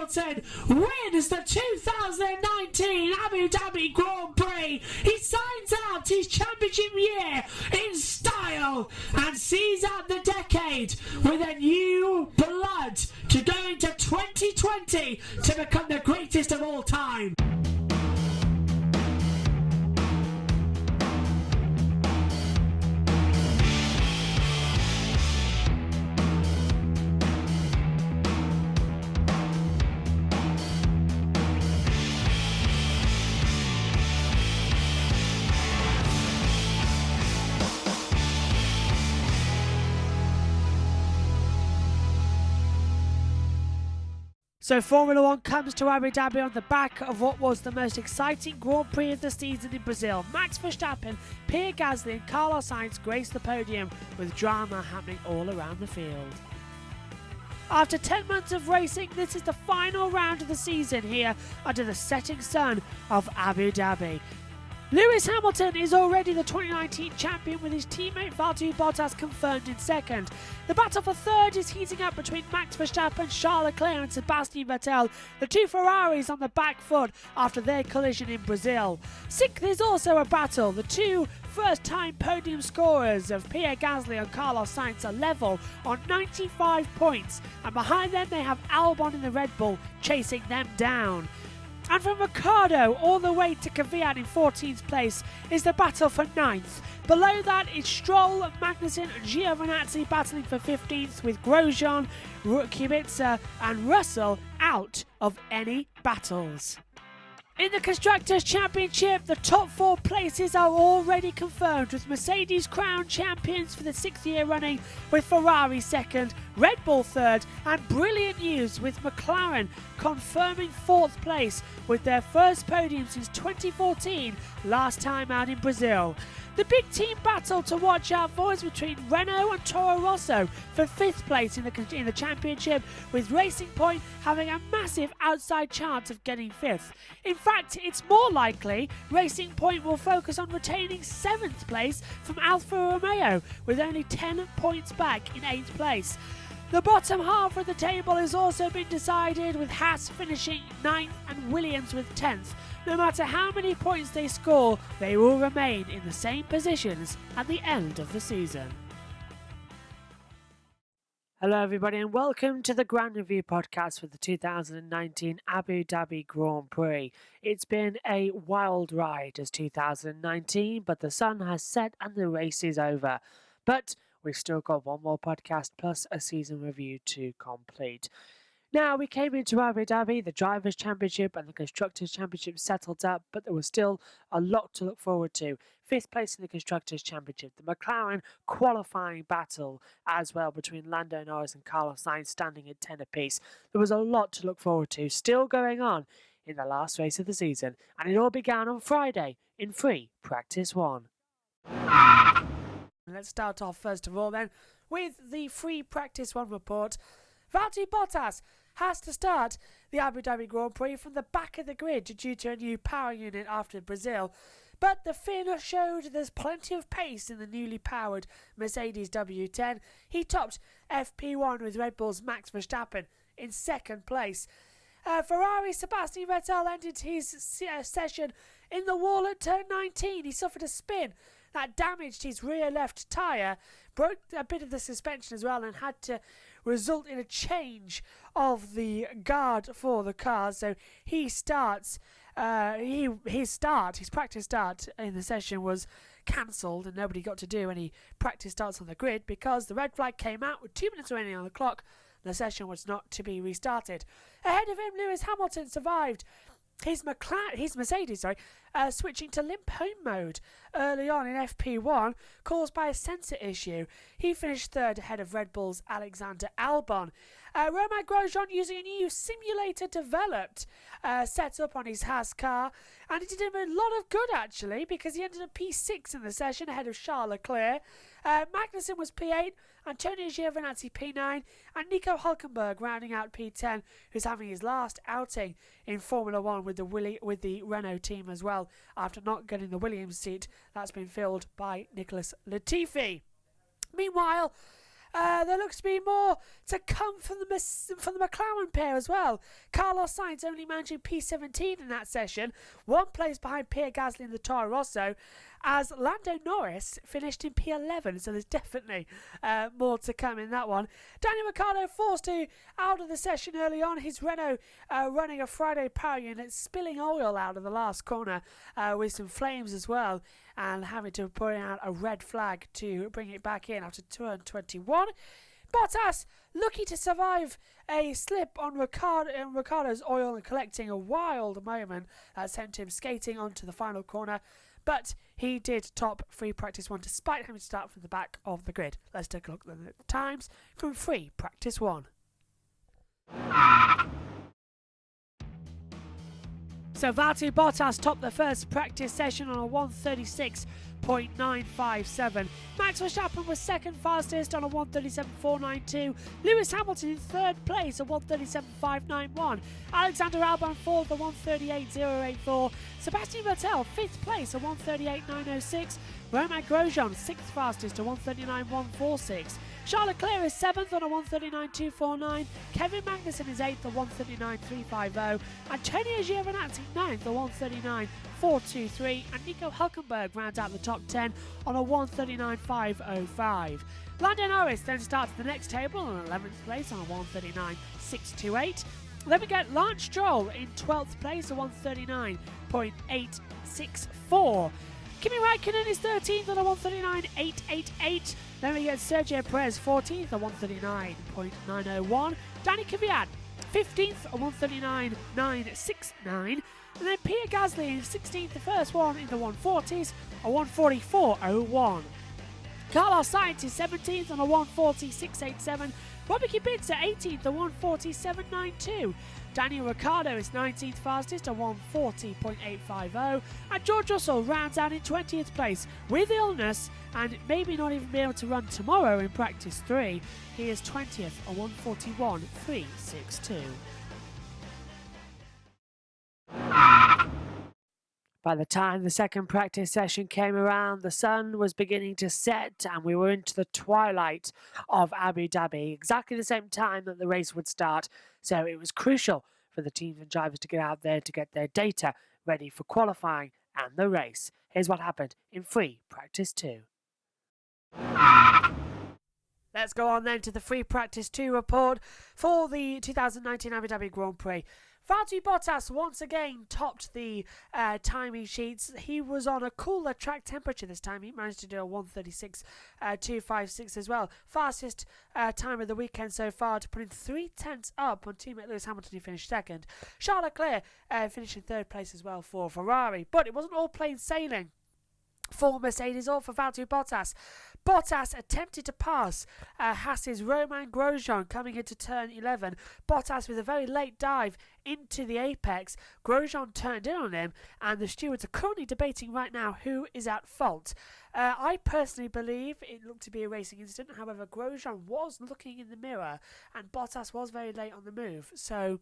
Hamilton wins the 2019 Abu Dhabi Grand Prix. He signs out his championship year in style and sees out the decade with a new blood to go into 2020 to become the greatest of all time. So Formula One comes to Abu Dhabi on the back of what was the most exciting Grand Prix of the season in Brazil. Max Verstappen, Pierre Gasly and Carlos Sainz grace the podium with drama happening all around the field. After 10 months of racing, this is the final round of the season here under the setting sun of Abu Dhabi. Lewis Hamilton is already the 2019 champion with his teammate Valtteri Bottas confirmed in second. The battle for third is heating up between Max Verstappen, Charles Leclerc and Sebastian Vettel, the two Ferraris on the back foot after their collision in Brazil. Sixth is also a battle. The two first-time podium scorers of Pierre Gasly and Carlos Sainz are level on 95 points, and behind them they have Albon in the Red Bull chasing them down. And from Ricciardo all the way to Kvyat in 14th place is the battle for 9th. Below that is Stroll, Magnussen and Giovinazzi battling for 15th, with Grosjean, Kubica and Russell out of any battles. In the Constructors' Championship, the top 4 places are already confirmed, with Mercedes crowned champions for the 6th year running, with Ferrari second, Red Bull third, and brilliant news with McLaren confirming 4th place with their first podium since 2014, last time out in Brazil. The big team battle to watch out for is between Renault and Toro Rosso for 5th place in the championship, with Racing Point having a massive outside chance of getting 5th. In fact, it's more likely Racing Point will focus on retaining 7th place from Alfa Romeo, with only 10 points back in 8th place. The bottom half of the table has also been decided, with Haas finishing 9th and Williams with 10th. No matter how many points they score, they will remain in the same positions at the end of the season. Hello everybody and welcome to the Grand Review podcast for the 2019 Abu Dhabi Grand Prix. It's been a wild ride as 2019, but the sun has set and the race is over. But we've still got one more podcast plus a season review to complete. Now, we came into Abu Dhabi, the Drivers' Championship and the Constructors' Championship settled up, but there was still a lot to look forward to. 5th place in the Constructors' Championship, the McLaren qualifying battle as well between Lando Norris and Carlos Sainz standing at 10 apiece. There was a lot to look forward to still going on in the last race of the season, and it all began on Friday in free Practice 1. Let's start off first of all then with the free Practice 1 report. Valtteri Bottas has to start the Abu Dhabi Grand Prix from the back of the grid due to a new power unit after Brazil. But the Finn showed there's plenty of pace in the newly powered Mercedes W10. He topped FP1 with Red Bull's Max Verstappen in 2nd place. Ferrari's Sebastian Vettel ended his session in the wall at turn 19. He suffered a spin that damaged his rear left tyre, broke a bit of the suspension as well, and had to result in a change of the guard for the car. So his practice start in the session was cancelled, and nobody got to do any practice starts on the grid because the red flag came out with 2 minutes remaining on the clock. The session was not to be restarted. Ahead of him, Lewis Hamilton survived his Mercedes, switching to limp home mode early on in FP1, caused by a sensor issue. He finished 3rd ahead of Red Bull's Alexander Albon. Romain Grosjean using a new simulator-developed setup on his Haas car, and it did him a lot of good actually, because he ended up P6 in the session ahead of Charles Leclerc. Magnussen was P8, Antonio Giovinazzi P9, and Nico Hülkenberg rounding out P10, who's having his last outing in Formula 1 with the Renault team as well, after not getting the Williams seat that's been filled by Nicholas Latifi. Meanwhile, There looks to be more to come from the McLaren pair as well. Carlos Sainz only managing P17 in that session, 1 place behind Pierre Gasly in the Toro Rosso, as Lando Norris finished in P11, so there's definitely more to come in that one. Daniel Ricciardo forced out of the session early on. His Renault running a Friday power unit, spilling oil out of the last corner with some flames as well, and having to put out a red flag to bring it back in after turn 21. Bottas, lucky to survive a slip on Ricciardo's oil and collecting a wild moment that sent him skating onto the final corner. But he did top free practice 1 despite having to start from the back of the grid. Let's take a look at the times from free practice 1. So Valtteri Bottas topped the first practice session on a 1:36.957. Max Verstappen was second fastest on a 1:37.492. Lewis Hamilton in third place at 1:37.591. Alexander Albon fourth at 1:38.084. Sebastian Vettel fifth place at 1:38.906. Romain Grosjean sixth fastest at 1:39.146. Charles Leclerc is 7th on a 1:39.249. Kevin Magnussen is 8th at 1:39.350. Antonio Giovinazzi 9th at 1:39.423. And Nico Hülkenberg rounds out the top 10 on a 1:39.505. Lando Norris then starts the next table on 11th place on a 1:39.628. Then we get Lance Stroll in 12th place at 1:39.864. Kimi Räikkönen is 13th on a 1:39.888. Then we get Sergio Perez 14th at 1:39.901. Danny Kvyat 15th at 1:39.969. And then Pierre Gasly is 16th, the first one in the 140s, at 1:44.01. Carlos Sainz is 17th on a 1:40.687. Robert Kubica 18th at 1:47.92. Daniel Ricciardo is 19th fastest at 1:40.850. And George Russell rounds out in 20th place with illness and maybe not even be able to run tomorrow in practice 3. He is 20th at 1:41.362. By the time the second practice session came around, the sun was beginning to set and we were into the twilight of Abu Dhabi, exactly the same time that the race would start. So it was crucial for the teams and drivers to get out there to get their data ready for qualifying and the race. Here's what happened in free practice 2. Let's go on then to the free practice 2 report for the 2019 Abu Dhabi Grand Prix. Valtteri Bottas once again topped the timing sheets. He was on a cooler track temperature this time. He managed to do a 1:36.256 as well. Fastest time of the weekend so far, to put in 3/10 up on teammate Lewis Hamilton, who finished second. Charles Leclerc finished in third place as well for Ferrari. But it wasn't all plain sailing for Mercedes or for Valtteri Bottas. Bottas attempted to pass Haas's Romain Grosjean coming into turn 11. Bottas with a very late dive into the apex. Grosjean turned in on him, and the stewards are currently debating right now who is at fault. I personally believe it looked to be a racing incident. However, Grosjean was looking in the mirror and Bottas was very late on the move. So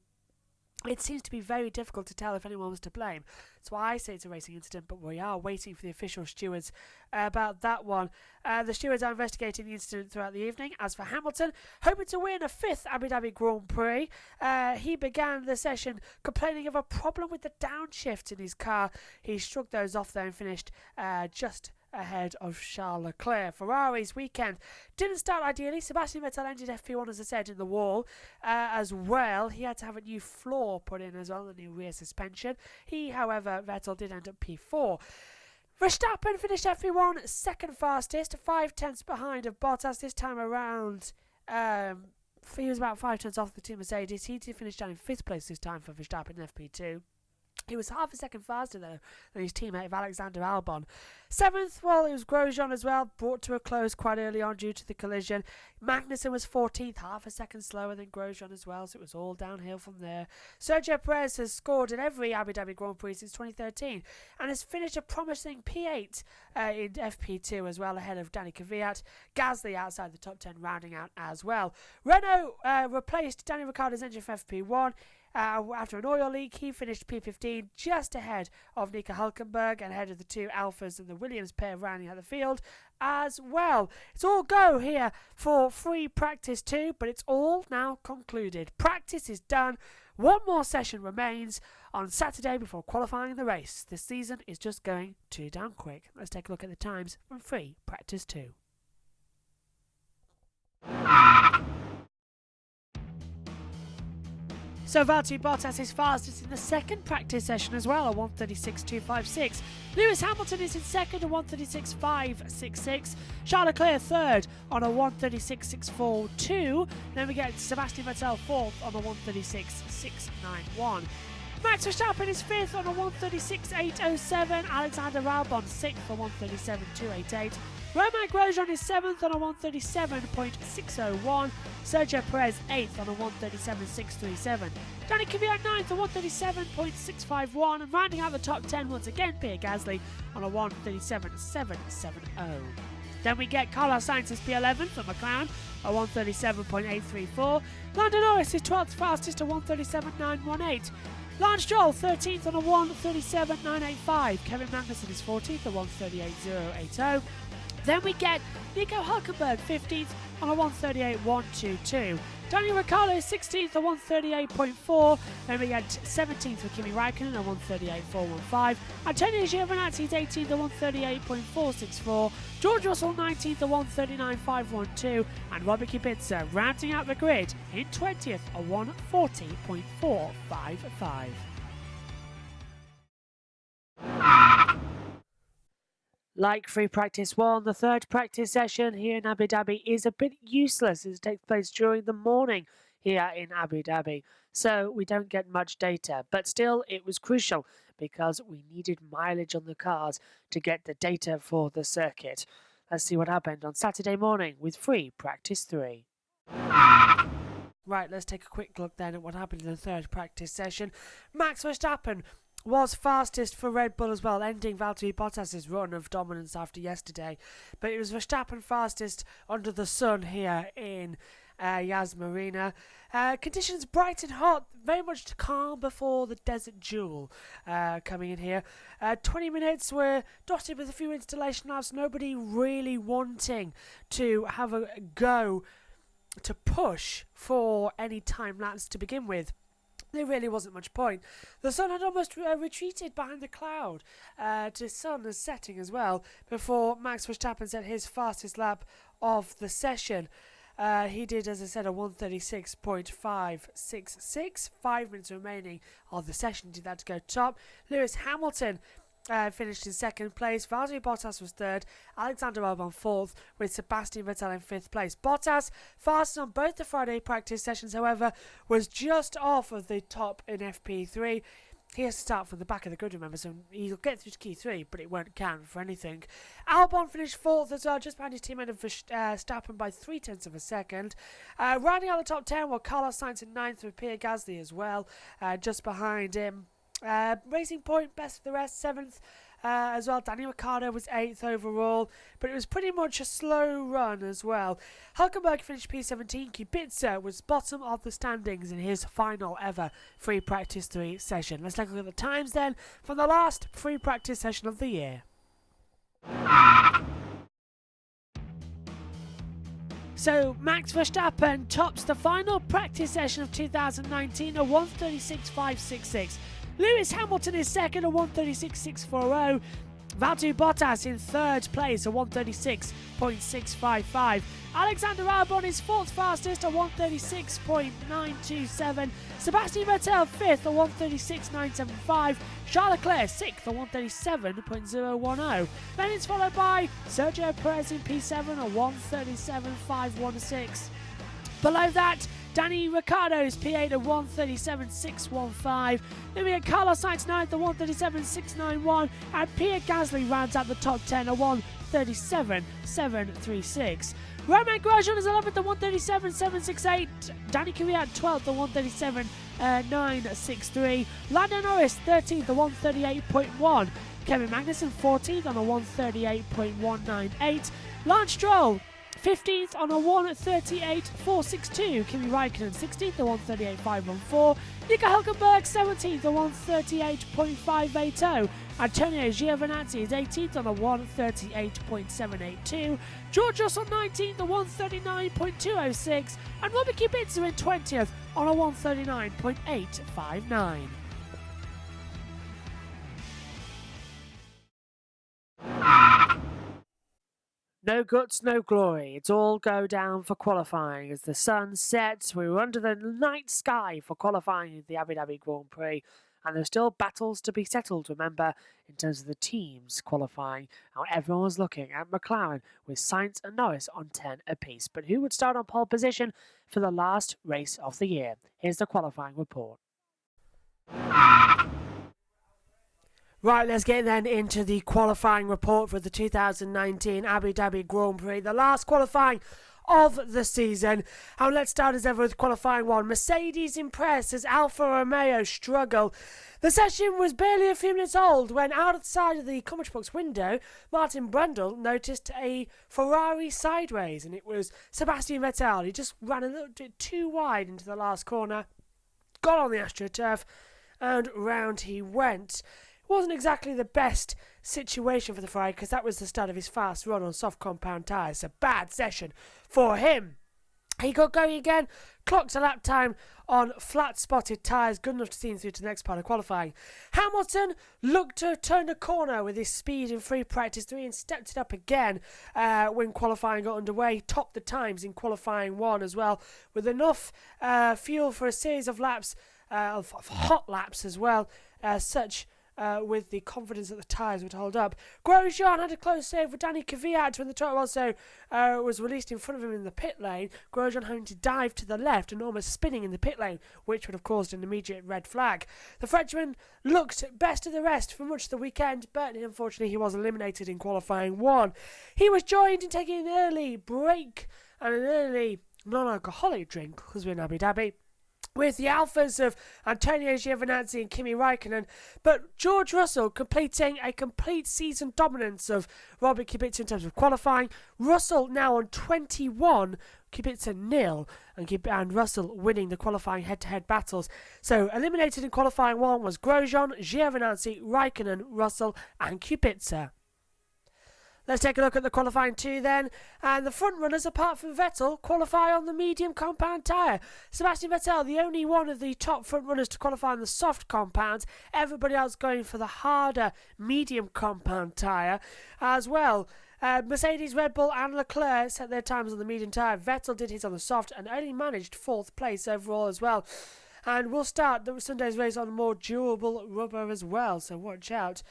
it seems to be very difficult to tell if anyone was to blame. That's why I say it's a racing incident, but we are waiting for the official stewards about that one. The stewards are investigating the incident throughout the evening. As for Hamilton, hoping to win a 5th Abu Dhabi Grand Prix, he began the session complaining of a problem with the downshift in his car. He shrugged those off there and finished just ahead of Charles Leclerc. Ferrari's weekend didn't start ideally. Sebastian Vettel ended FP1, as I said, in the wall as well. He had to have a new floor put in as well, a new rear suspension. Vettel did end up P4. Verstappen finished FP1 second fastest, 5/10 behind of Bottas this time around. He was about 5/10 off the team Mercedes. He did finish down in 5th place this time for Verstappen in FP2. He was half a second faster, though, than his teammate of Alexander Albon. 7th, well, it was Grosjean as well, brought to a close quite early on due to the collision. Magnussen was 14th, half a second slower than Grosjean as well, so it was all downhill from there. Sergio Perez has scored in every Abu Dhabi Grand Prix since 2013 and has finished a promising P8 in FP2 as well, ahead of Danny Kvyat. Gasly outside the top 10, rounding out as well. Renault replaced Daniel Ricciardo's engine for FP1. After an oil leak, he finished P15 just ahead of Nico Hülkenberg and ahead of the two Alphas and the Williams pair rounding out the field as well. It's all go here for free practice 2, but it's all now concluded. Practice is done. One more session remains on Saturday before qualifying the race. This season is just going too damn quick. Let's take a look at the times from free practice 2. So Valtteri Bottas is fastest in the second practice session as well, a 1:36.256. Lewis Hamilton is in second, a 1:36.566. Charles Leclerc third on a 1:36.642. Then we get Sebastian Vettel fourth on a 1:36.691. Max Verstappen is fifth on a 1:36.807. Alexander Albon sixth on 1:37.288. Romain Grosjean is 7th on a 1:37.601. Sergio Perez 8th on a 1:37.637. Danny Kvyat 9th on 1:37.651. And rounding out the top 10 once again, Pierre Gasly on a 1:37.770. Then we get Carlos Sainz is P11th for McLaren, a 1:37.834. Lando Norris is 12th fastest, a 1:37.918. Lance Stroll 13th on a 1:37.985. Kevin Magnussen is 14th, a 1:38.080. Then we get Nico Hülkenberg 15th on a 1:38.122. Daniel Ricciardo is 16th on 1:38.4. Then we get 17th for Kimi Raikkonen on 1:38.415. Antonio Giovinazzi is 18th on 1:38.464. George Russell 19th on 1:39.512. And Robert Kubica rounding out the grid in 20th on 1:40.455. Like free practice 1, the third practice session here in Abu Dhabi is a bit useless as it takes place during the morning here in Abu Dhabi. So we don't get much data, but still it was crucial because we needed mileage on the cars to get the data for the circuit. Let's see what happened on Saturday morning with free practice 3. Right, let's take a quick look then at what happened in the third practice session. Max Verstappen was fastest for Red Bull as well, ending Valtteri Bottas' run of dominance after yesterday. But it was Verstappen fastest under the sun here in Yas Marina. Conditions bright and hot, very much calm before the desert jewel coming in here. 20 minutes were dotted with a few installation laps, nobody really wanting to have a go to push for any time lapse to begin with. There really wasn't much point. The sun had almost retreated behind the cloud to sun as setting as well before Max Verstappen set his fastest lap of the session. He did, as I said, a 1:36.566. 5 minutes remaining of the session. Did that to go top. Lewis Hamilton finished in second place. Valtteri Bottas was third. Alexander Albon fourth, with Sebastian Vettel in fifth place. Bottas, fastest on both the Friday practice sessions, however, was just off of the top in FP3. He has to start from the back of the grid, remember, so he'll get through to Q3, but it won't count for anything. Albon finished fourth as well, just behind his teammate of Verstappen by 0.3 of a second. Rounding out the top 10 were Carlos Sainz in ninth with Pierre Gasly as well, just behind him. Racing Point, best of the rest, 7th as well. Daniel Ricciardo was 8th overall, but it was pretty much a slow run as well. Hülkenberg finished P17. Kubica was bottom of the standings in his final ever free practice 3 session. Let's take a look at the times then from the last free practice session of the year. So Max Verstappen tops the final practice session of 2019, a 1:36.566. Lewis Hamilton is second, a 1:36.640. Valtteri Bottas in third place, a 1:36.655. Alexander Albon is fourth fastest, a 1:36.927. Sebastian Vettel fifth, a 1:36.975. Charles Leclerc sixth, a 1:37.010. Then it's followed by Sergio Perez in P7, a 1:37.516. Below that, Danny Ricciardo's P8 at 1:37.615. Then we get Carlos Sainz 9th at 1:37.691. And Pierre Gasly rounds out the top 10 at 1:37.736. Romain Grosjean is 11th at 1:37.768. Danny Kvyat 12th at 1:37.963. Lando Norris 13th at 1:38.1. Kevin Magnussen 14th on a 1:38.198. Lance Stroll 15th on a 1:38.462. Kimi Räikkönen 16th, a 1:38.514. Nico Hülkenberg 17th, a 1:38.580. Antonio Giovinazzi is 18th on a 1:38.782. George Russell 19th, a 1:39.206. And Robert Kubica in 20th on a 1:39.859. No guts, no glory. It's all go down for qualifying as the sun sets. We were under the night sky for qualifying in the Abu Dhabi Grand Prix, and there's still battles to be settled, remember, in terms of the teams qualifying. How everyone was looking at McLaren with Sainz and Norris on 10 apiece. But who would start on pole position for the last race of the year? Here's the qualifying report. Right, let's get then into the qualifying report for the 2019 Abu Dhabi Grand Prix, the last qualifying of the season. And let's start as ever with qualifying one. Mercedes impress as Alfa Romeo struggle. The session was barely a few minutes old when outside of the commentary box window, Martin Brundle noticed a Ferrari sideways, and it was Sebastian Vettel. He just ran a little bit too wide into the last corner, got on the AstroTurf, and round he went. Wasn't exactly the best situation for the Ferrari because that was the start of his fast run on soft compound tyres. A bad session for him. He got going again, clocked a lap time on flat spotted tyres, good enough to see him through to the next part of qualifying. Hamilton looked to turn a corner with his speed in free practice 3 and stepped it up again when qualifying got underway. Topped the times in qualifying 1 as well, with enough fuel for a series of laps, of hot laps as well, with the confidence that the tyres would hold up. Grosjean had a close save with Danny Kvyat when the Toro Rosso was released in front of him in the pit lane. Grosjean having to dive to the left and almost spinning in the pit lane, which would have caused an immediate red flag. The Frenchman looked best of the rest for much of the weekend, but unfortunately he was eliminated in qualifying 1. He was joined in taking an early break and an early non-alcoholic drink, because we're in Abu Dhabi, with the alphas of Antonio Giovinazzi and Kimi Räikkönen, but George Russell completing a complete season dominance of Robert Kubica in terms of qualifying. Russell now on 21, Kubica 0, and Russell winning the qualifying head-to-head battles. So eliminated in qualifying 1 was Grosjean, Giovinazzi, Räikkönen, Russell and Kubica. Let's take a look at the qualifying 2 then. And the front runners, apart from Vettel, qualify on the medium compound tyre. Sebastian Vettel, the only one of the top front runners to qualify on the soft compounds. Everybody else going for the harder medium compound tyre as well. Mercedes, Red Bull and Leclerc set their times on the medium tyre. Vettel did his on the soft and only managed 4th place overall as well. And we'll start the Sunday's race on more durable rubber as well, so watch out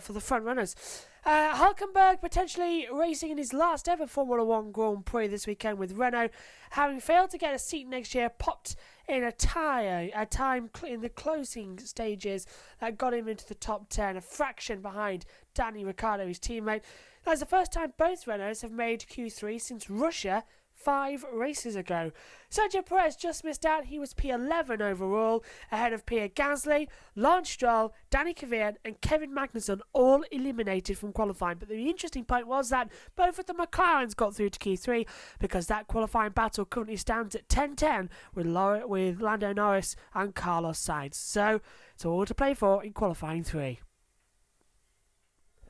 for the front runners. Hülkenberg potentially racing in his last ever Formula 1 Grand Prix this weekend with Renault, having failed to get a seat next year, popped in a time in the closing stages that got him into the top 10, a fraction behind Danny Ricciardo, his teammate. That's the first time both Renaults have made Q3 since Russia 5 races ago. Sergio Perez just missed out. He was P11 overall, ahead of Pierre Gasly, Lance Stroll, Danny Kvyat and Kevin Magnussen, all eliminated from qualifying. But the interesting point was that both of the McLarens got through to Q3, because that qualifying battle currently stands at 10-10 with Lando Norris and Carlos Sainz. So it's all to play for in qualifying 3.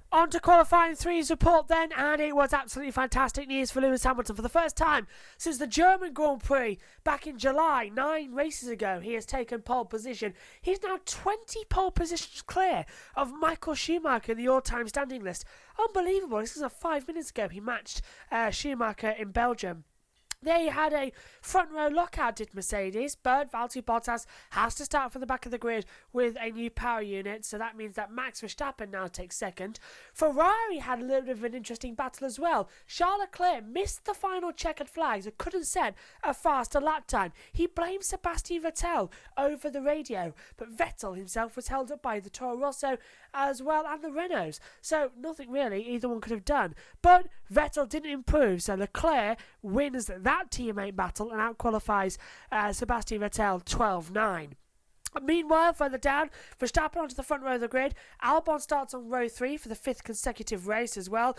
On to qualifying 3's report then, and it was absolutely fantastic news for Lewis Hamilton. For the first time since the German Grand Prix back in July, 9 races ago, he has taken pole position. He's now 20 pole positions clear of Michael Schumacher in the all-time standing list. Unbelievable. This is 5 minutes ago he matched Schumacher in Belgium. They had a front row lockout, did Mercedes, but Valtteri Bottas has to start from the back of the grid with a new power unit, so that means that Max Verstappen now takes second. Ferrari had a little bit of an interesting battle as well. Charles Leclerc missed the final checkered flags and couldn't set a faster lap time. He blamed Sebastian Vettel over the radio, but Vettel himself was held up by the Toro Rosso as well and the Renaults, so nothing really either one could have done. But Vettel didn't improve, so Leclerc wins that teammate battle and outqualifies Sebastian Vettel 12-9. Meanwhile, further down, Verstappen onto the front row of the grid. Albon starts on row 3 for the 5th consecutive race as well.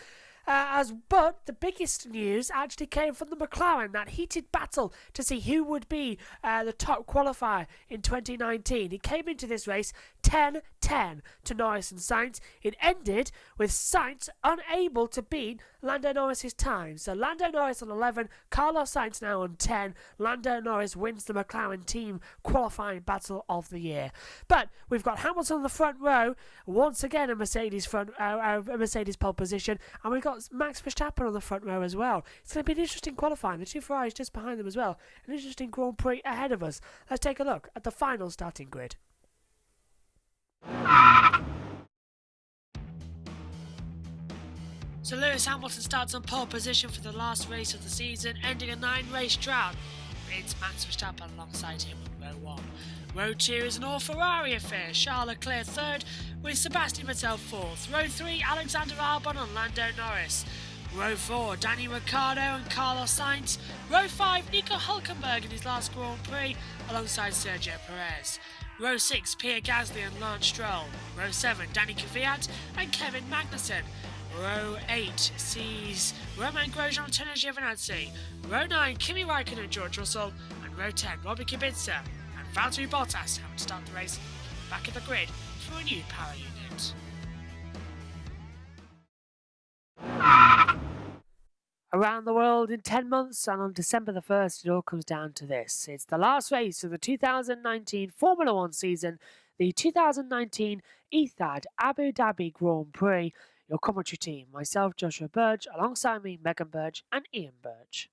But the biggest news actually came from the McLaren, that heated battle to see who would be the top qualifier in 2019. He came into this race 10-10 to Norris and Sainz. It ended with Sainz unable to beat Lando Norris's time. So Lando Norris on 11, Carlos Sainz now on 10. Lando Norris wins the McLaren team qualifying battle of the year. But we've got Hamilton on the front row, once again a Mercedes pole position, and we've got Max Verstappen on the front row as well. It's going to be an interesting qualifying. The two Ferraris just behind them as well. An interesting Grand Prix ahead of us. Let's take a look at the final starting grid. So Lewis Hamilton starts on pole position for the last race of the season, ending a 9-race drought. It's Max Verstappen alongside him on row 1. Row 2 is an all-Ferrari affair. Charles Leclerc third, with Sebastian Vettel fourth. Row 3, Alexander Albon and Lando Norris. Row 4, Danny Ricciardo and Carlos Sainz. Row 5, Nico Hülkenberg in his last Grand Prix alongside Sergio Perez. Row 6, Pierre Gasly and Lance Stroll. Row 7, Danny Kvyat and Kevin Magnussen. Row 8 sees Romain Grosjean and Antonio Giovinazzi. Row 9, Kimi Raikkonen and George Russell. And Row 10, Robbie Kubica and Valtteri Bottas having to start the race back at the grid for a new power unit. Around the world in 10 months, and on December the 1st, it all comes down to this. It's the last race of the 2019 Formula 1 season, the 2019 Etihad Abu Dhabi Grand Prix. Your commentary team, myself, Joshua Burge, alongside me, Megan Burge and Ian Burge.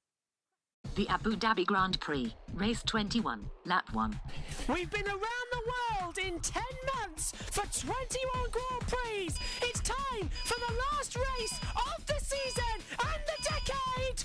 The Abu Dhabi Grand Prix, race 21, lap 1. We've been around the world in 10 months for 21 Grand Prix. It's time for the last race of the season and the decade.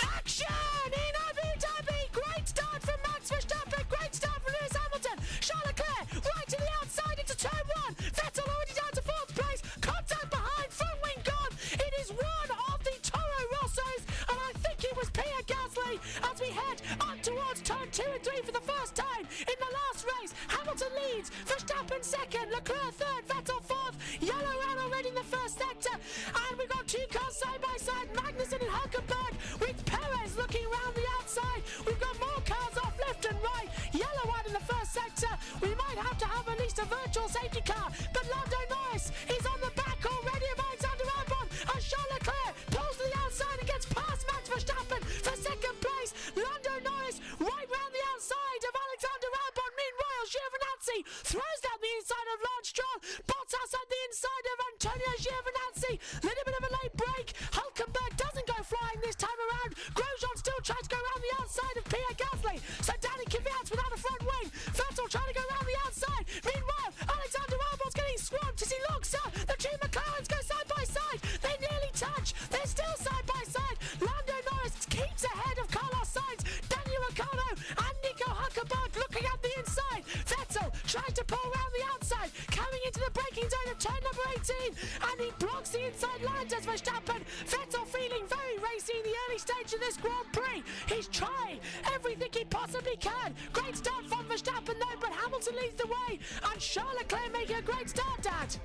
Action in Abu Dhabi. Great start from Max Verstappen. Great start from Lewis Hamilton. Charles Leclerc right to the outside into turn 1. Vettel already down to 4th place. Contact behind, front wing gone. It is one of the Toro Rossos, and I think it was Pierre Gasly as we head up towards turn 2 and 3 for the first time in the last race. Hamilton leads, Verstappen second, Leclerc third, Vettel fourth. Yellow ran already in the first sector, and we've got two cars side by side, Magnussen and Hülkenberg, with Perez looking around the outside. We've got more cars off left and right. Yellow one in the first sector. We might have to have at least a virtual safety car, but Lando Norris is on the back already of Alexander Albon, and Charles Leclerc pulls to the outside and gets past Max Verstappen for second place. Lando Norris right round the outside of Alexander Albon. Meanwhile, Giovinazzi throws down the inside of Lance Stroll. Bottas at the inside of Antonio Giovinazzi. Little bit of a late break. Hülkenberg doesn't go flying this time around. Grosjean still tries to go around the outside of Pierre Gasly. So Danny Kvyat without a front wing. Vettel trying to go around the outside. Meanwhile, Alexander Albon's getting swamped as he looks up. The two McLarens go side by side. They nearly touch. They're still side by side. Lando Norris keeps ahead of Carlos Sainz, Daniel Ricciardo and Nico Hülkenberg looking at the inside. Vettel tries to pull around the outside, coming into the braking zone of turn number 18, and he blocks the inside lines as Verstappen. Vettel feeling very racy in the early stage of this Grand Prix. He's trying everything he possibly can. Great start from Verstappen though, but Hamilton leads the way, and Charles Leclerc making a great start, Dad.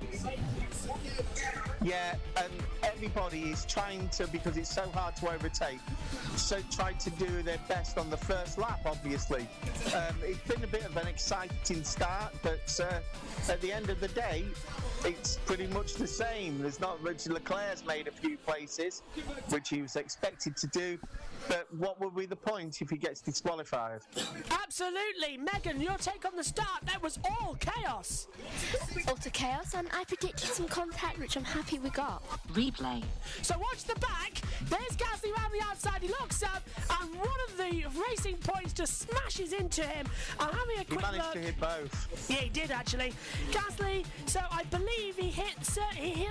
Yeah, and everybody is trying to, because it's so hard to overtake, so try to do their best on the first lap, obviously. It's been a bit of an exciting start, but at the end of the day, it's pretty much the same. There's not much. Leclerc's made a few places, which he was expected to do, but what will be the point if he gets disqualified? Absolutely. Megan, your take on the start, that was all chaos. Utter chaos, and I predicted some contact, which I'm happy we got. Replay. So watch the back. There's Gasly around the outside. He looks up, and one of the racing points just smashes into him. I'm having a quick look. He managed to hit both. Yeah, he did actually. Gasly. So I believe he hit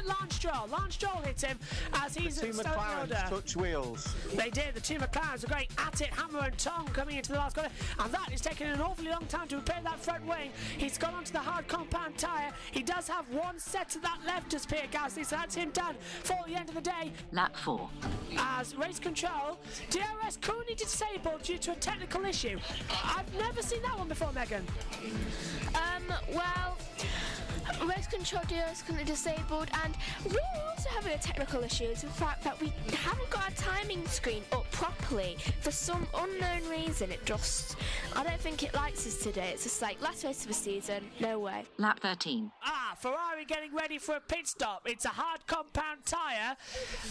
Lance Stroll. Lance Stroll hit him as he's The two at McLarens touch wheels. They did. The two McLarens are going at it, hammer and tongue, coming into the last corner, and that is taking an awfully long time to repair that front wing. He's gone onto the hard compound tyre. He does have one set to that left as Pierre Gasly, so that's him done for the end of the day. Lap 4. As race control, DRS currently disabled due to a technical issue. I've never seen that one before, Megan. Well, Race control duo is currently disabled, and we're also having a technical issue. It's the fact that we haven't got our timing screen up properly. For some unknown reason, I don't think it likes us today. It's just like, last race of the season, no way. Lap 13. Ferrari getting ready for a pit stop. It's a hard compound tyre.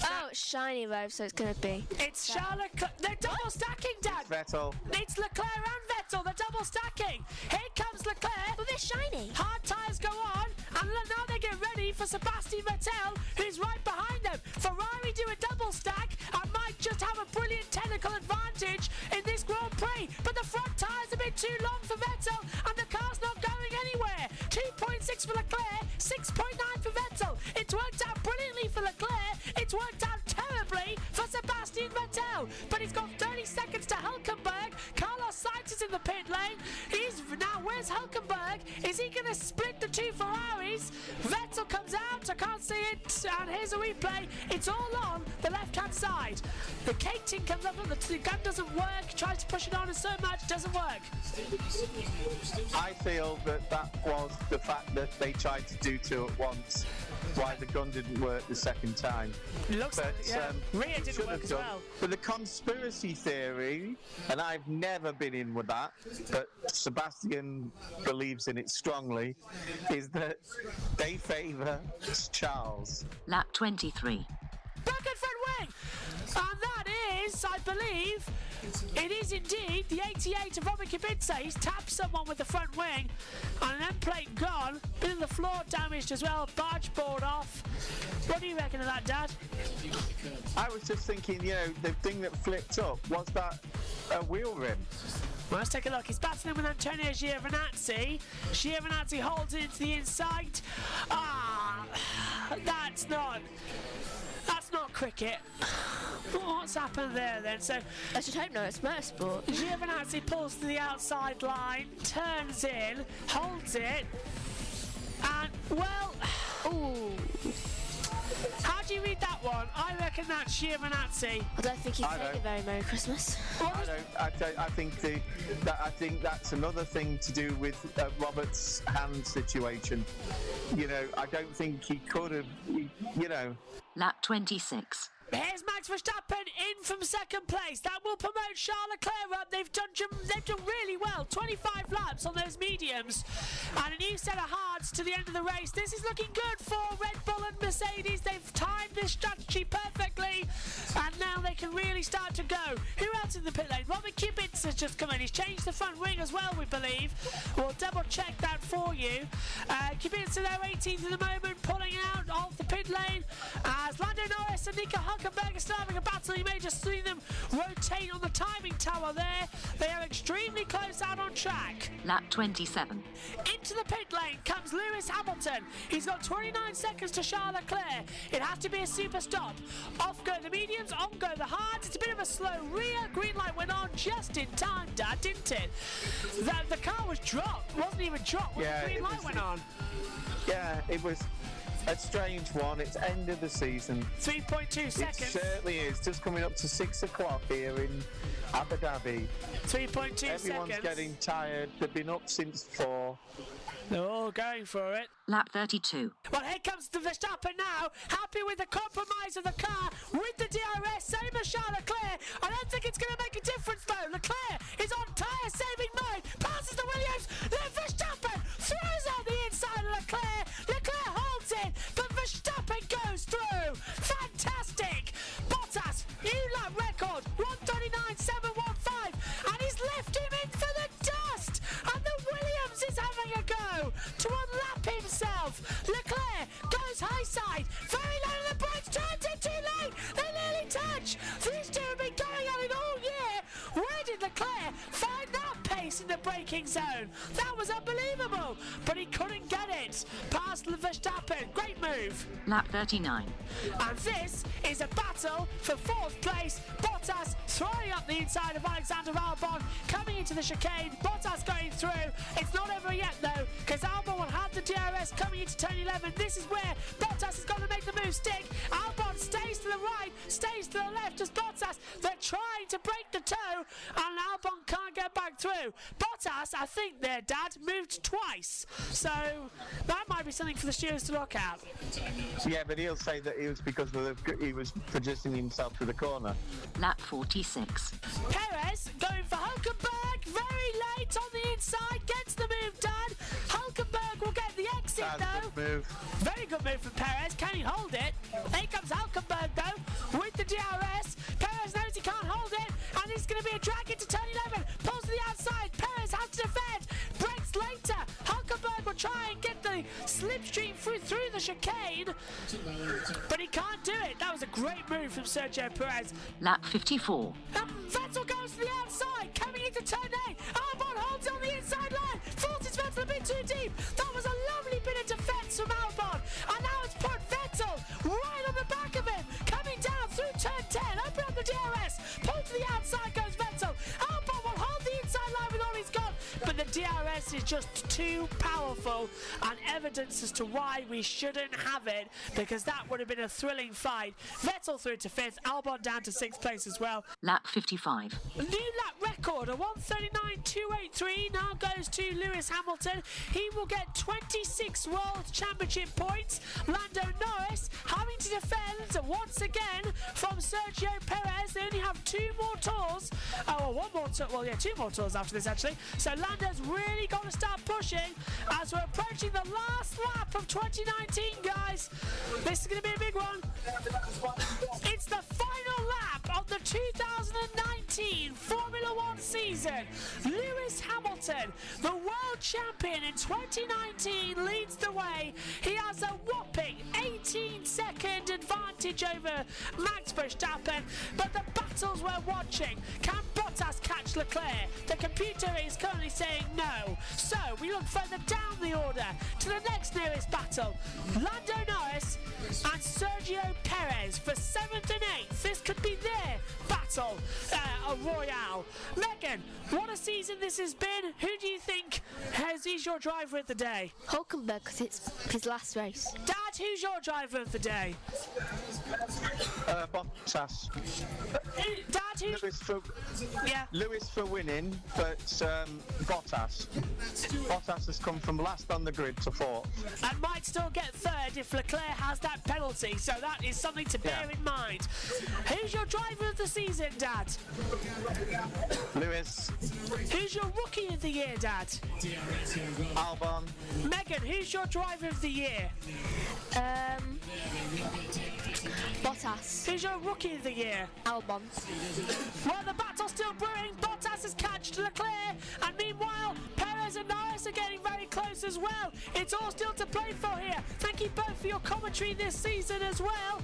Oh, it's shiny though, so it's going to be. It's Charles Leclerc. They're double stacking, Dad. Vettel. It's Leclerc and Vettel. They're double stacking. Here comes Leclerc. But they're shiny. Hard tyres go on, and now they get ready for Sebastian Vettel, who's right behind them. Ferrari do a double stack and might just have a brilliant technical advantage in this Grand Prix, but the front tyres have been too long for Vettel, and the car's not going anywhere. 2.6 for Leclerc, 6.9 for Vettel. It's worked out brilliantly for Leclerc. It's worked out terribly for Sebastian Vettel, but he's got 30 seconds to Hülkenberg. Carlos Sainz is in the pit lane. Where's Hülkenberg? Is he going to split the two Ferraris? Vettel comes out. I can't see it. And here's a replay. It's all on the left-hand side. The cating comes up. The gun doesn't work. Tries to push it on, and so much doesn't work. I feel that was the fact that they tried to do two at once. Why the gun didn't work the second time. Looks like, yeah. Rear didn't work as well. But the conspiracy theory, and I've never been in with that, but Sebastian believes in it strongly, is that they favour Charles. Lap 23. Broken front wing! And that is, I believe, it is indeed the 88 of Robin Kubica. He's tapped someone with the front wing, and an end plate gone. Bit of the floor damaged as well, barge board off. What do you reckon of that, Dad? I was just thinking, the thing that flipped up, was that a wheel rim? Well, let's take a look. He's battling with Antonio Giovinazzi. Giovinazzi holds it to the inside. That's not cricket. What's happened there then? So I should hope no, it's motorsport. Giovinazzi pulls to the outside line, turns in, holds it, and Ooh. How do you read that one? I reckon that's Giovinazzi. I don't think he's saying a very Merry Christmas. I think that's another thing to do with Robert's hand situation. I don't think he could have. Lap 26. Here's Max Verstappen in from second place. That will promote Charles Leclerc up. They've done really well. 25 laps on those mediums. And a new set of hards to the end of the race. This is looking good for Red Bull and Mercedes. They've timed this strategy perfectly. And now they can really start to go. Who else in the pit lane? Robin Kubica has just come in. He's changed the front wing as well, we believe. We'll double check that for you. Kubica now 18th at the moment, pulling out of the pit lane. As Lando Norris and Nico Hülkenberg are still having a battle. You may just see them rotate on the timing tower there. They are extremely close out on track. Lap 27. Into the pit lane comes Lewis Hamilton. He's got 29 seconds to Charles Leclerc. It has to be a super stop. Off go the mediums, on go the hards. It's a bit of a slow rear. Green light went on just in time, Dad, didn't it? The car was dropped. Wasn't even dropped when the green light went on. Yeah, it was a strange one. It's end of the season. 3.2 seconds. It certainly is. Just coming up to 6 o'clock here in Abu Dhabi. 3.2 seconds. Everyone's getting tired. They've been up since 4. They're all going for it. Lap 32. Well, here comes the Verstappen now. Happy with the compromise of the car with the DRS. Same as Charles Leclerc. I don't think it's going to make a difference, though. Leclerc is on tyre-saving mode. Passes the Williams. Then Verstappen throws out the inside of Leclerc. Leclerc holds it, but Verstappen goes through. Fantastic. Bottas, new lap record. 139.715. And he's left him in for the dust. And the Williams is having a go to unlap himself. Leclerc goes high side, very low on the brakes, turns it too late. They nearly touch. These two have been going at it all year. Where did Leclerc find that pace in the braking zone? That was unbelievable, but he couldn't get it past Verstappen. Great move. Lap 39. And this is a battle for 4th place. Bottas throwing up the inside of Alexander Albon, coming into the chicane. Bottas going through. It's not over yet though, because Albon will have the DRS coming into turn 11. This is where Bottas has got to make the move stick. Albon stays to the right, stays to the left as Bottas. They're trying to break the toe, and Albon can't get back through. Bottas, I think their dad moved twice. So that might be something for the stewards to look at. Yeah, but he'll say that it was because he was positioning himself to the corner. Lap 46. Perez going for Hulkenberg, very late on the inside, gets the move done. Hulkenberg will get the exit though. Good move. Very good move from Perez. Can he hold it? Here comes Hulkenberg though with the DRS. Perez knows he can't hold it, and it's going to be a drag into turn 11. Pulls to the outside. Perez has to defend. Breaks later. Hulkenberg will try and get the slipstream through the chicane, but he can't do it. That was a great move from Sergio Perez. Lap 54. Vettel goes to the outside, coming into turn 8. Albon holds on the inside line. Forces Vettel a bit too deep. That was a lovely bit of defence from Albon. And now it's put Vettel right on the back of him. Coming down through turn 10. Open up the DRS. Pull to the outside goes Vettel. Albon will hold the inside line with all he's got. But the DRS is just too powerful, and evidence as to why we shouldn't have it, because that would have been a thrilling fight. Vettel through to 5th, Albon down to 6th place as well. Lap 55. A new lap record, a 1:39.283 now goes to Lewis Hamilton. He will get 26 World Championship points. Lando Norris having to defend once again from Sergio Perez. They only have 2 more tours. Two more tours after this actually. So Lando's really got to start pushing as we're approaching the last lap of 2019, guys. This is going to be a big one. It's the final lap of the 2019 Formula One season. Lewis Hamilton, the world champion in 2019, leads the way. He has a whopping 18-second advantage over Max Verstappen, but the battles we're watching, can Bottas catch Leclerc? The computer is currently saying no. So we look further down the order to the next nearest battle. Lando Norris and Sergio Perez for 7th and 8th. This could be their battle royale. Megan, what a season this has been. Who do you think is your driver of the day? Hulkenberg, because it's his last race. Dad, who's your driver of the day? Bottas. Dad, who's... Lewis for winning, but Bottas. Bottas has come from last on the grid to 4th. And might still get 3rd if Leclerc has that penalty, so that is something to bear in mind. Who's your driver of the season, Dad? Lewis. Who's your rookie of the year, Dad? Albon. Megan, who's your driver of the year? Bottas. Who's your rookie of the year? Albon. Well, the battle's still brewing. Bottas has catched Leclerc, and meanwhile, Perez and Norris are getting very close as well. It's all still to play for here. Thank you both for your commentary this season as well.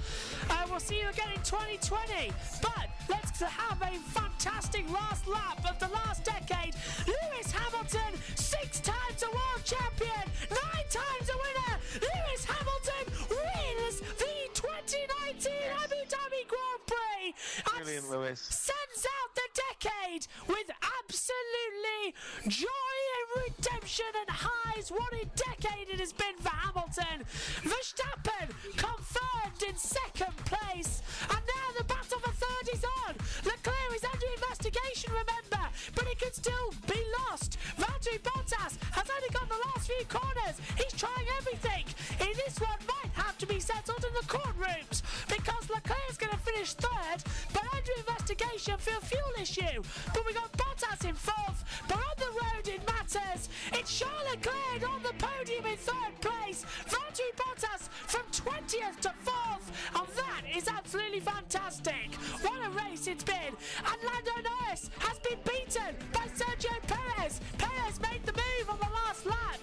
We'll see you again in 2020. But let's have a fantastic last lap of the last decade. Lewis Hamilton, 6 times a world champion, 9 times a winner. Lewis Hamilton wins the 2019 Abu Dhabi Grand Prix. Brilliant, Lewis. Sends out the decade with absolutely joy and redemption and highs. What a decade it has been for Hamilton. Verstappen confirmed in 2nd place, and now the battle for 3rd is on. Leclerc is under investigation, remember, but he could still be lost. Valtteri Bottas has only got the last few corners. He's trying everything. In this one might have to be settled in the courtrooms, because Leclerc is going to finish 3rd, but under investigation for a fuel issue. But we got Bottas in 4th, but on the road it matters. It's Charles Leclerc on the podium in 3rd place. Valtteri Bottas from 20th to 4th, and that is absolutely fantastic. What a race it's been. And Lando Norris has been beaten by Sergio Perez. Perez made the move on the last lap.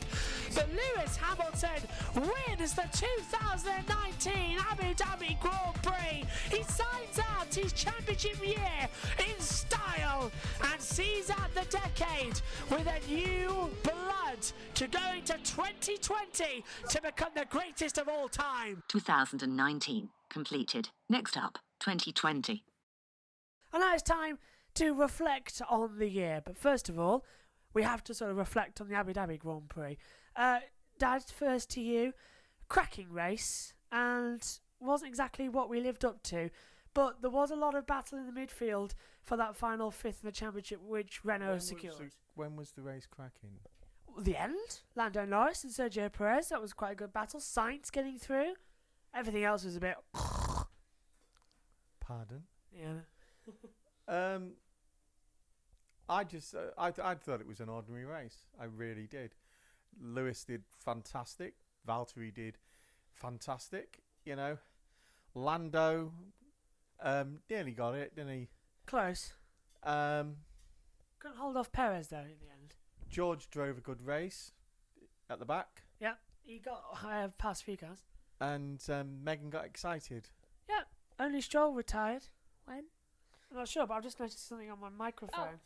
But Lewis Hamilton wins the 2019 Abu Dhabi Grand Prix. He signs out his championship year in style and sees out the decade with a new blood to go into 2020 to become the greatest of all time. 2019 completed. Next up, 2020. And now it's time to reflect on the year. But first of all, we have to sort of reflect on the Abu Dhabi Grand Prix. Dad, first to you. Cracking race, and wasn't exactly what we lived up to, but there was a lot of battle in the midfield for that final fifth in the championship, which Renault secured. When was the race cracking? The end. Lando Norris and Sergio Perez. That was quite a good battle. Sainz getting through. Everything else was a bit. Pardon? Yeah. I just I thought it was an ordinary race. I really did. Lewis did fantastic. Valtteri did fantastic. You know, Lando nearly got it, didn't he? Close. Couldn't hold off Perez though in the end. George drove a good race at the back. Yeah, he got past a few cars. And Megan got excited. Yeah, only Stroll retired. When? I'm not sure, but I've just noticed something on my microphone.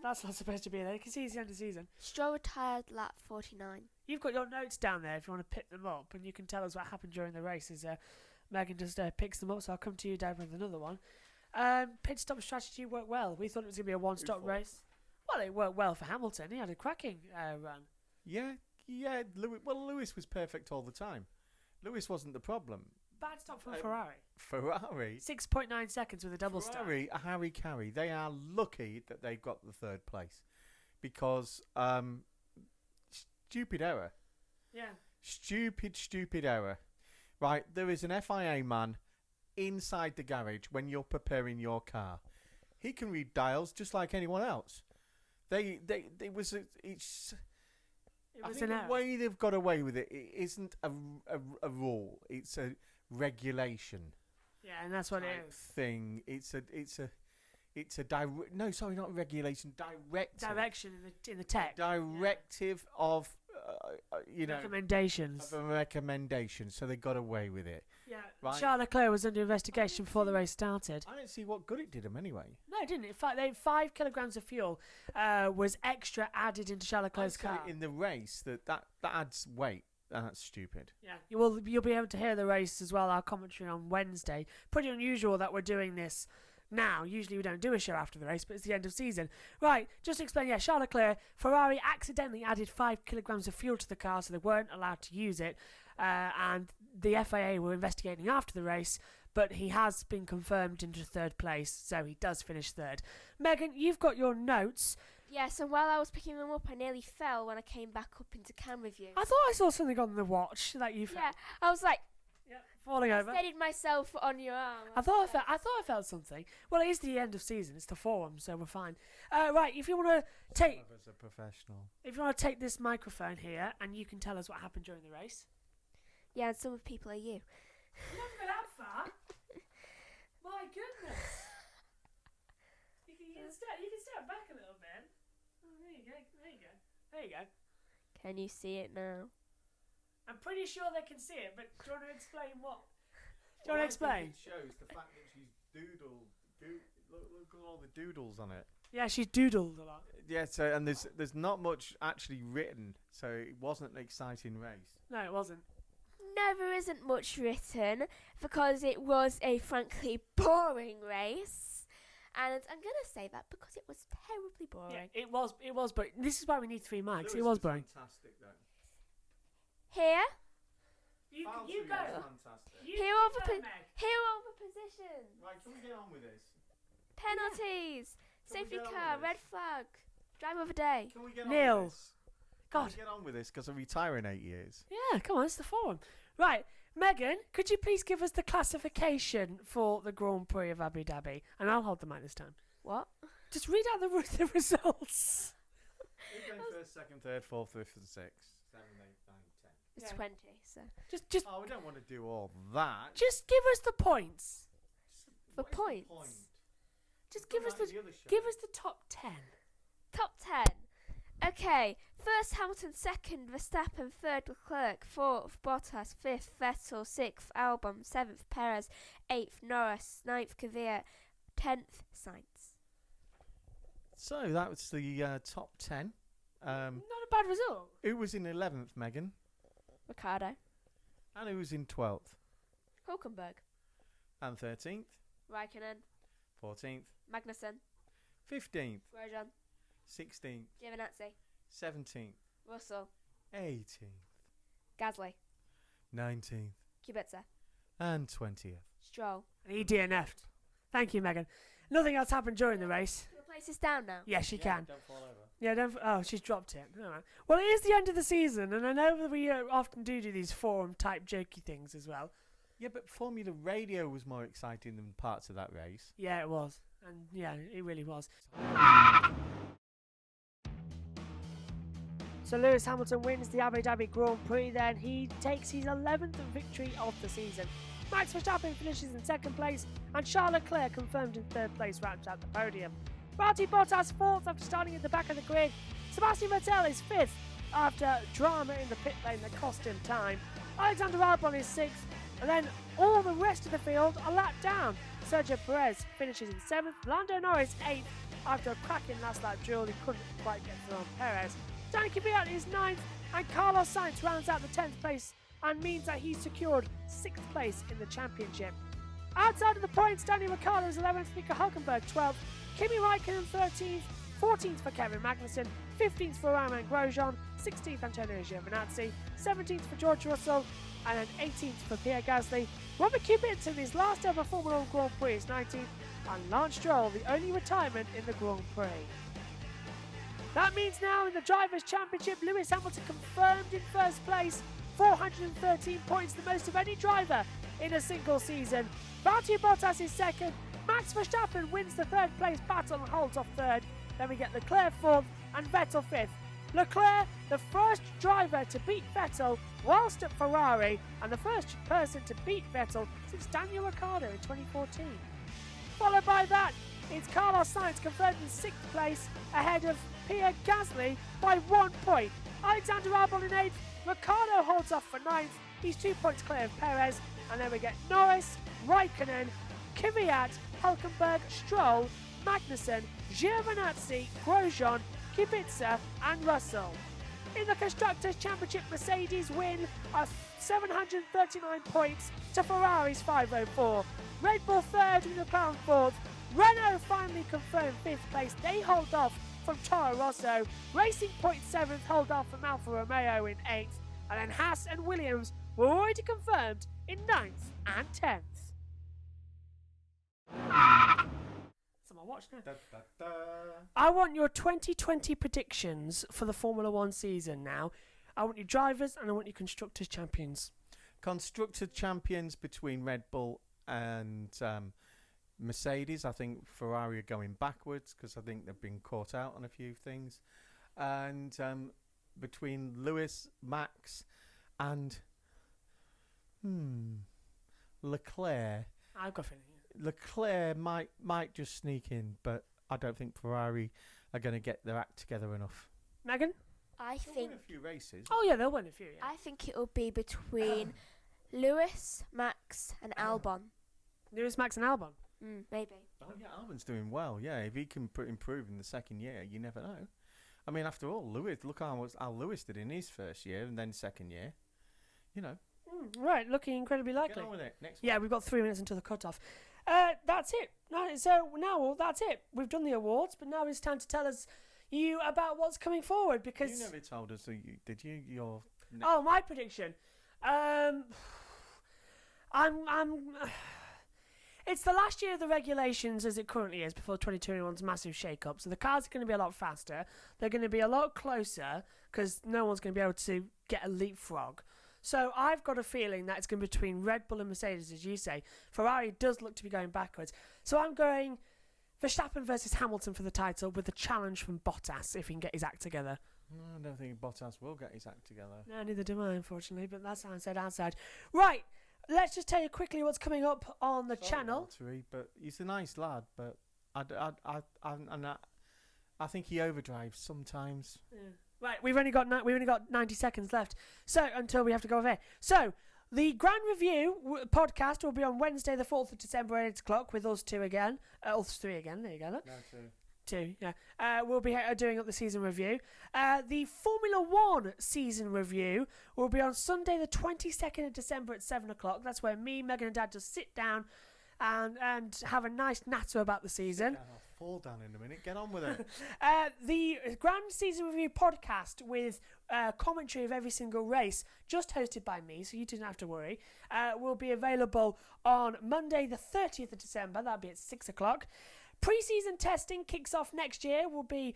That's not supposed to be there. You can see it's the end of the season. Stroll retired lap 49. You've got your notes down there if you want to pick them up, and you can tell us what happened during the race as Megan just picks them up, so I'll come to you, Dad, with another one. Pit stop strategy worked well. We thought it was going to be a one-stop race. Well, it worked well for Hamilton. He had a cracking run. Yeah. Lewis was perfect all the time. Lewis wasn't the problem. Bad stop from Ferrari. Ferrari. 6.9 seconds with a double stop. Ferrari, Harry Carey, they are lucky that they got the third place because stupid error. Yeah. Stupid error. Right, there is an FIA man inside the garage when you're preparing your car. He can read dials just like anyone else. It was an error. The way they've got away with it isn't a rule. It's a regulation. Yeah, and that's what it is. Thing. It's a not regulation. Direction in the text. Directive of recommendations. Of a recommendation. So they got away with it. Yeah. Right. Charles Leclerc was under investigation before the race started. I don't see what good it did him anyway. No, it didn't. In fact, 5 kilograms of fuel was extra added into Charles Leclerc's car. In the race, that adds weight. And that's stupid. Yeah, you'll be able to hear the race as well. Our commentary on Wednesday. Pretty unusual that we're doing this now. Usually we don't do a show after the race, but it's the end of season. Right, just to explain. Yeah, Charles Leclerc, Ferrari accidentally added 5 kilograms of fuel to the car, so they weren't allowed to use it. And the FIA were investigating after the race, but he has been confirmed into third place, so he does finish third. Megan, you've got your notes. Yes, and while I was picking them up, I nearly fell when I came back up into camera view. I thought I saw something on the watch that you felt. Yeah, I was like, falling over. I steadied myself on your arm. I thought I felt something. Well, it is the end of season. It's the forum, so we're fine. Right, if you want to take, as a professional, if you want to take this microphone here, and you can tell us what happened during the race. Yeah, and some of the people are you. You don't go that far. My goodness. You can step back a little bit. Oh, there you go. Can you see it now? I'm pretty sure they can see it, but do you want to explain what? Do you want to explain? It shows the fact that she's doodled. Look at all the doodles on it. Yeah, she's doodled a lot. Yeah, so and there's not much actually written, so it wasn't an exciting race. No, it wasn't. No, there isn't much written because it was a frankly boring race. And I'm going to say that because it was terribly boring. Yeah, it was, but this is why we need 3 mics. It was boring. Fantastic, though. Here. You go. Fantastic. Here are the positions. Right, can we get on with this? Penalties. Can we Safety get on car. with Red this? flag. Driver of the day. Can we get on Nil. with this? God. Can we get on with this because I retire in 8 years. Yeah, come on, it's the forum. Right, Megan, could you please give us the classification for the Grand Prix of Abu Dhabi? And I'll hold the mic this time. What? Just read out the results. Who's going first, second, third, fourth, fifth, and sixth? 7, 8, 9, 10. It's Yeah. 20, so. Just Oh, we don't want to do all that. just give us the points. For What is the points. point? Just We've give us done the that in other shows. give us the top 10. Top 10. Okay. First Hamilton, second Verstappen, third Leclerc, fourth Bottas, fifth Vettel, sixth Albon, seventh Perez, eighth Norris, ninth Kvyat, 10th Sainz. So that was the top 10. Not a bad result. Who was in 11th, Megan? Ricardo. And who was in 12th? Hulkenberg. And 13th? Raikkonen. 14th? Magnussen. 15th? Grosjean. 16th? Giovinazzi. 17th? Russell. 18th? Gasly. 19th? Kubica. And 20th? Stroll. And he DNF'd. Thank you, Megan. Nothing else happened during the race. The place is down now. Yes, she can. Don't fall over. Yeah, don't. Oh, she's dropped it. All right. Well, it is the end of the season, and I know that we often do these forum-type jokey things as well. Yeah, but Formula Radio was more exciting than parts of that race. Yeah, it was. And yeah, it really was. So Lewis Hamilton wins the Abu Dhabi Grand Prix then. He takes his 11th victory of the season. Max Verstappen finishes in 2nd place, and Charles Leclerc, confirmed in 3rd place, rounds out the podium. Valtteri Bottas 4th after starting at the back of the grid. Sebastian Vettel is 5th after drama in the pit lane that cost him time. Alexander Albon is 6th, and then all the rest of the field are lapped down. Sergio Perez finishes in 7th, Lando Norris 8th after a cracking last lap duel. He couldn't quite get through on Perez. Danny Kvyat is 9th, and Carlos Sainz rounds out the 10th place and means that he's secured 6th place in the championship. Outside of the points, Daniel Ricciardo is 11th, Nico Hülkenberg 12th, Kimi Raikkonen 13th, 14th for Kevin Magnussen, 15th for Romain Grosjean, 16th Antonio Giovinazzi, 17th for George Russell, and then 18th for Pierre Gasly. Robert Kubica in his last ever Formula 1 Grand Prix is 19th, and Lance Stroll the only retirement in the Grand Prix. That means now in the Drivers' Championship, Lewis Hamilton confirmed in 1st place, 413 points, the most of any driver in a single season. Valtteri Bottas is 2nd, Max Verstappen wins the 3rd place battle and holds off 3rd. Then we get Leclerc 4th and Vettel 5th. Leclerc, the first driver to beat Vettel whilst at Ferrari, and the first person to beat Vettel since Daniel Ricciardo in 2014. Followed by that, it's Carlos Sainz confirmed in 6th place ahead of Pierre Gasly by 1 point. Alexander Albon in 8th, Ricciardo holds off for 9th, he's 2 points clear of Perez, and then we get Norris, Raikkonen, Kvyat, Hülkenberg, Stroll, Magnussen, Giovinazzi, Grosjean, Kubica and Russell. In the Constructors' Championship, Mercedes win of 739 points to Ferrari's 504. Red Bull 3rd and McLaren 4th. Renault finally confirmed 5th place. They hold off from Toro Rosso. Racing Point 7th hold off from Alfa Romeo in 8th. And then Haas and Williams were already confirmed in 9th and 10th. That's on my watch now. I want your 2020 predictions for the Formula 1 season now. I want your drivers and I want your Constructors' Champions. Constructor champions between Red Bull and Mercedes. I think Ferrari are going backwards because I think they've been caught out on a few things. And between Lewis, Max and Leclerc. I've got a feeling. Leclerc might just sneak in, but I don't think Ferrari are going to get their act together enough. Megan? I They'll think win a few races. Oh yeah, they'll win a few. Yeah. I think it'll be between Lewis, Max, and Albon. Lewis, Max, and Albon. Maybe. Oh yeah, Albon's doing well. Yeah, if he can improve in the second year, you never know. I mean, after all, Lewis. Look how Lewis did in his first year and then second year. You know. Right, looking incredibly likely. Get on with it. Next Yeah, one. we've got 3 minutes until the cut-off. That's it. So now that's it. We've done the awards, but now it's time to tell you about what's coming forward because You never told us, did you? Your Oh, my prediction. It's the last year of the regulations as it currently is before 2021's massive shake-up. So the cars are going to be a lot faster. They're going to be a lot closer because no one's going to be able to get a leapfrog. So I've got a feeling that it's going to be between Red Bull and Mercedes, as you say. Ferrari does look to be going backwards. So I'm going Verstappen versus Hamilton for the title with the challenge from Bottas if he can get his act together. No, I don't think Bottas will get his act together. No, neither do I, unfortunately, but that's outside. Right, let's just tell you quickly what's coming up on the channel. Valtteri, but he's a nice lad, but I think he overdrives sometimes. Yeah. Right, we've only got 90 seconds left, so until we have to go off air. So the Grand Review podcast will be on Wednesday, the 4th of December at 8 o'clock with us two again, us three again. There you go. Look. No, Two, yeah. We'll be doing up the season review. The Formula 1 season review will be on Sunday, the 22nd of December at 7 o'clock. That's where me, Megan, and Dad just sit down and have a nice natter about the season. I'll fall down in a minute. Get on with it. The Grand Season Review podcast with commentary of every single race, just hosted by me, so you don't have to worry, will be available on Monday, the 30th of December. That'll be at 6 o'clock. Pre-season testing kicks off next year. We'll be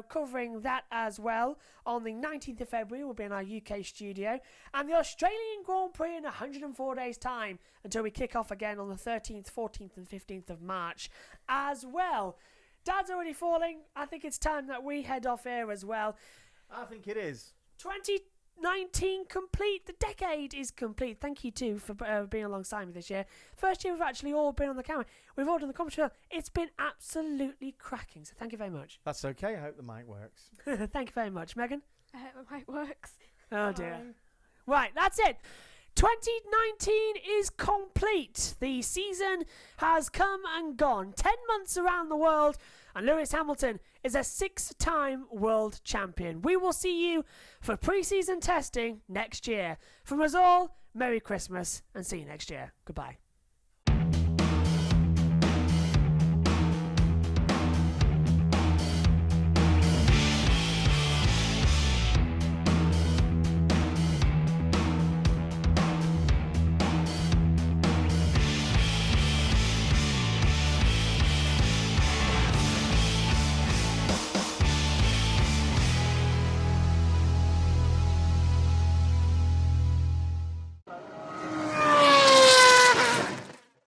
covering that as well. On the 19th of February, we'll be in our UK studio. And the Australian Grand Prix in 104 days' time until we kick off again on the 13th, 14th and 15th of March as well. Dad's already falling. I think it's time that we head off here as well. I think it is. 2019 complete. The decade is complete. Thank you too for being alongside me this year. First year we've actually all been on the camera. We've all done the commentary. It's been absolutely cracking. So thank you very much. That's okay. I hope the mic works. Thank you very much, Megan. I hope my mic works. Oh dear. Right, that's it. 2019 is complete. The season has come and gone. 10 months around the world, and Lewis Hamilton is a 6-time world champion. We will see you for pre-season testing next year. From us all, Merry Christmas and see you next year. Goodbye.